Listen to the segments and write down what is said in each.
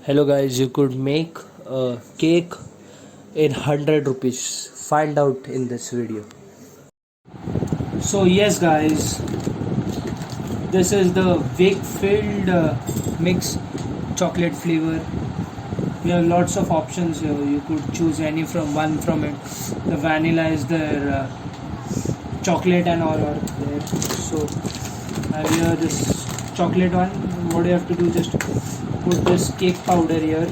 Hello guys, you could make a cake in 100 rupees. Find out in this video. So yes guys, this is the Wakefield mix chocolate flavor. We have lots of options here. You could choose any from one from it. The vanilla is there, chocolate and all are there. So I have here this chocolate one. What you have to do, just put this cake powder here.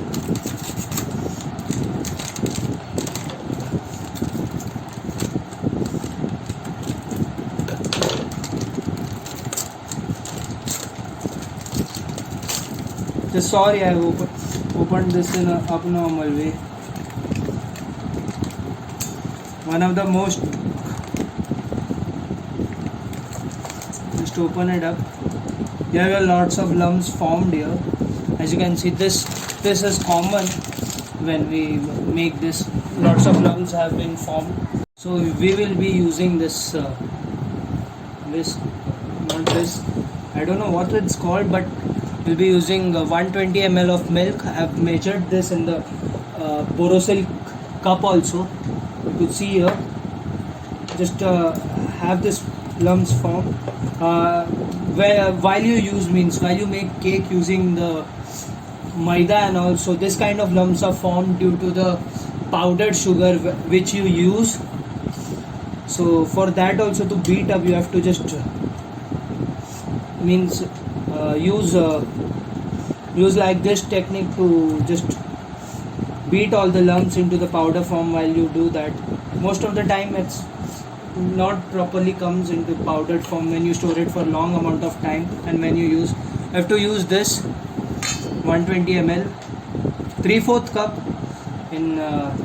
Just sorry, I opened this in a abnormal way. One of the most. Just open it up. There are lots of lumps formed here. As you can see, this is common when we make this. Lots of lumps have been formed. So we will be using this. Not this. I don't know what it's called, but we'll be using 120 ml of milk. I've measured this in the Borosil cup also. You could see here. Just have this lumps formed. While you make cake using the maida and also this kind of lumps are formed due to the powdered sugar which you use. So for that also, to beat up, you have to just use like this technique to just beat all the lumps into the powder form. While you do that, most of the time it's not properly comes into powdered form when you store it for long amount of time, and when you have to use this 120 ml 3/4 cup in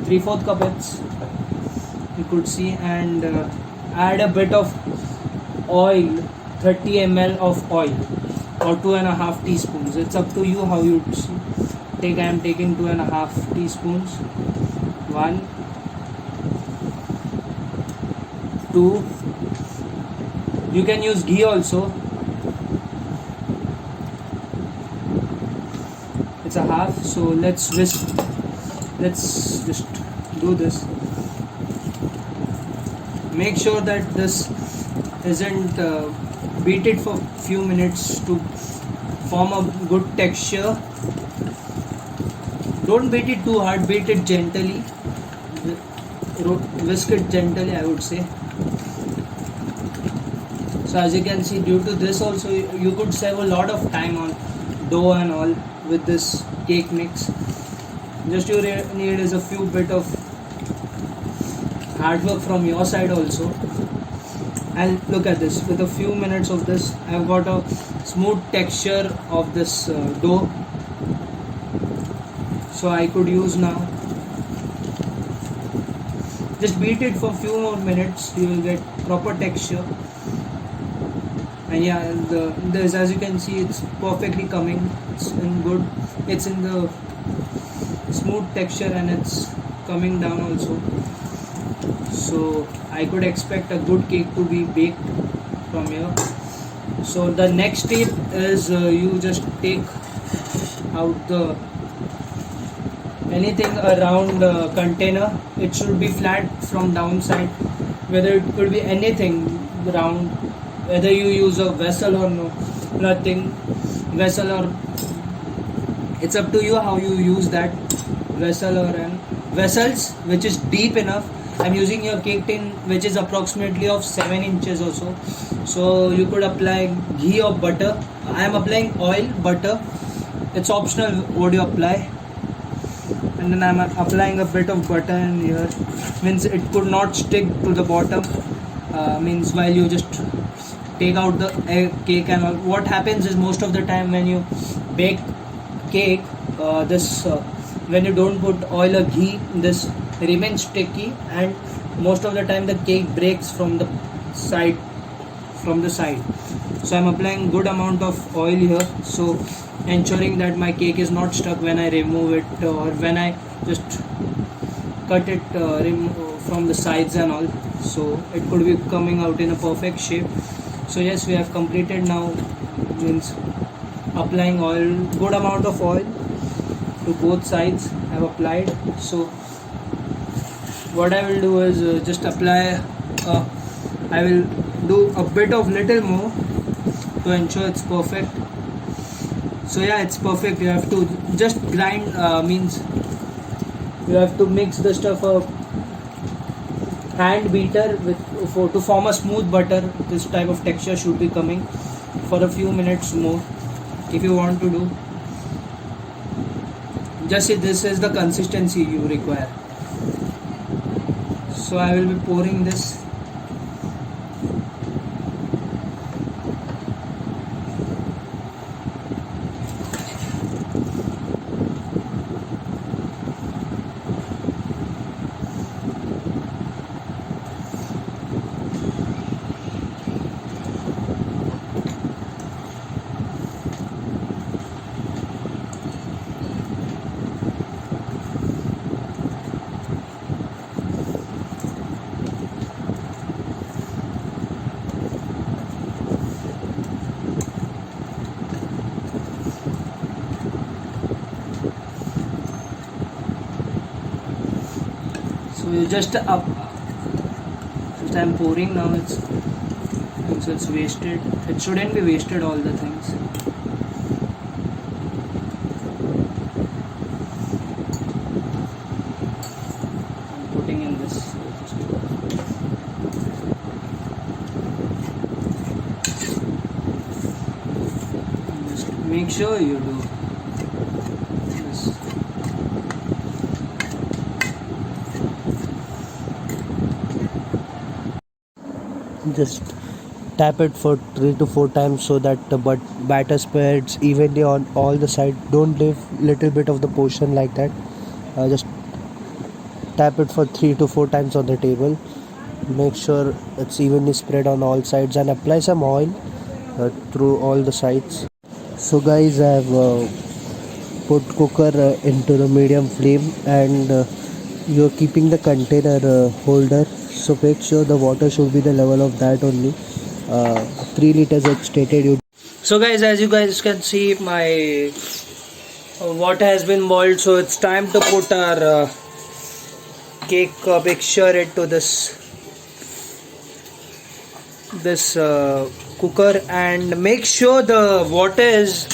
3/4 cup it's, you could see, and add a bit of oil, 30 ml of oil or 2.5 teaspoons. It's up to you how you take. I am taking 2.5 teaspoons. 1, 2. You can use ghee also. It's a half. So let's just do this. Make sure that this isn't beat it for few minutes to form a good texture. Don't beat it too hard, beat it gently, whisk it gently, I would say. So as you can see, due to this also, you could save a lot of time on dough and all with this cake mix. Just you need is a few bit of hard work from your side also. And look at this, with a few minutes of this, I've got a smooth texture of this dough. So I could use now. Just beat it for few more minutes, you will get proper texture. And yeah, this, as you can see, it's perfectly coming. It's in good. It's in the smooth texture and it's coming down also. So I could expect a good cake to be baked from here. So the next step is you just take out the anything around the container. It should be flat from downside. Whether it could be anything round, whether you use a vessel or nothing vessel, or it's up to you how you use that vessel or vessels which is deep enough. I'm using a cake tin which is approximately of 7 inches or so. So you could apply ghee or butter. I am applying oil, butter. It's optional what you apply. And then I'm applying a bit of butter in here. Means it could not stick to the bottom. Means while you just take out the cake and all. What happens is, most of the time when you bake cake, when you don't put oil or ghee, this remains sticky, and most of the time the cake breaks from the side. So I'm applying good amount of oil here, so ensuring that my cake is not stuck when I remove it, or when I just cut it from the sides and all. So it could be coming out in a perfect shape. So yes, we have completed now, means applying oil, good amount of oil. to both sides I've applied. So what I will do is just apply I will do a bit of little more to ensure it's perfect. So yeah, it's perfect. You have to just grind, means you have to mix the stuff up, hand beater to form a smooth butter. This type of texture should be coming for a few minutes more if you want to do. Just see, this is the consistency you require. So I will be pouring this. So you just I'm pouring now. It's wasted. It shouldn't be wasted, all the things. I'm putting in this. Just make sure you do this. Just tap it for 3 to 4 times so that the batter spreads evenly on all the sides. Don't leave little bit of the portion like that. Just tap it for 3 to 4 times on the table. Make sure it's evenly spread on all sides and apply some oil through all the sides. So guys, I have put cooker into the medium flame, and you're keeping the container holder, so make sure the water should be the level of that only. 3 liters as stated. So guys, as you guys can see, my water has been boiled, so it's time to put our cake mixture into this cooker, and make sure the water is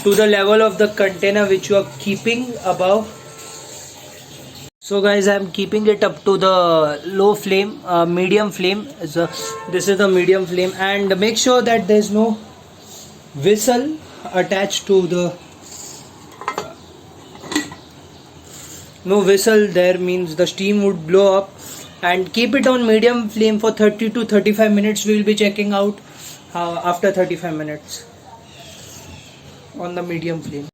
to the level of the container which you are keeping above. So guys, I am keeping it up to the low flame, medium flame. So this is the medium flame, and make sure that there is no whistle attached to the there, means the steam would blow up. And keep it on medium flame for 30 to 35 minutes. We will be checking out after 35 minutes on the medium flame.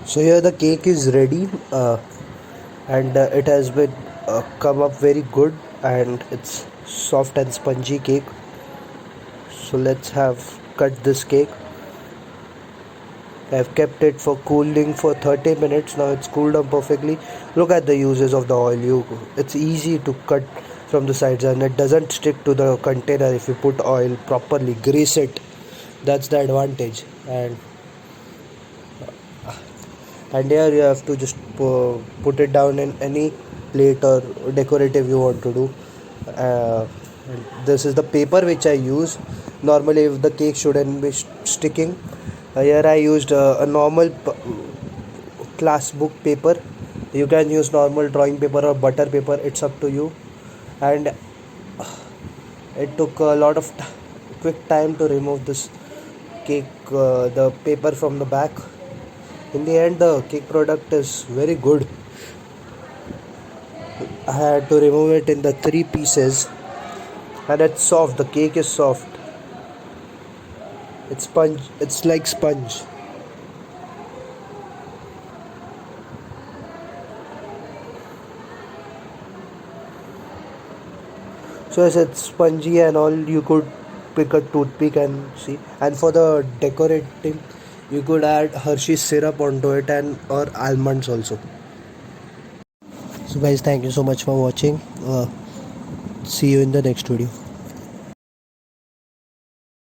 So here the cake is ready, and it has been come up very good, and it's soft and spongy cake. So let's have cut this cake. I've kept it for cooling for 30 minutes. Now it's cooled down perfectly. Look at the uses of the oil. It's easy to cut from the sides, and it doesn't stick to the container if you put oil properly. Grease it. That's the advantage. And here you have to just put it down in any plate or decorative you want to do. This is the paper which I use. Normally, if the cake shouldn't be sticking, here I used a normal class book paper. You can use normal drawing paper or butter paper, it's up to you. And it took a lot of quick time to remove this cake, the paper from the back. In the end, the cake product is very good. I had to remove it in the 3 pieces, and it's soft. The cake is soft. It's like sponge. So as it's spongy and all, you could pick a toothpick and see. And for the decorating, you could add Hershey's syrup onto it, and or almonds also. So guys, thank you so much for watching. See you in the next video.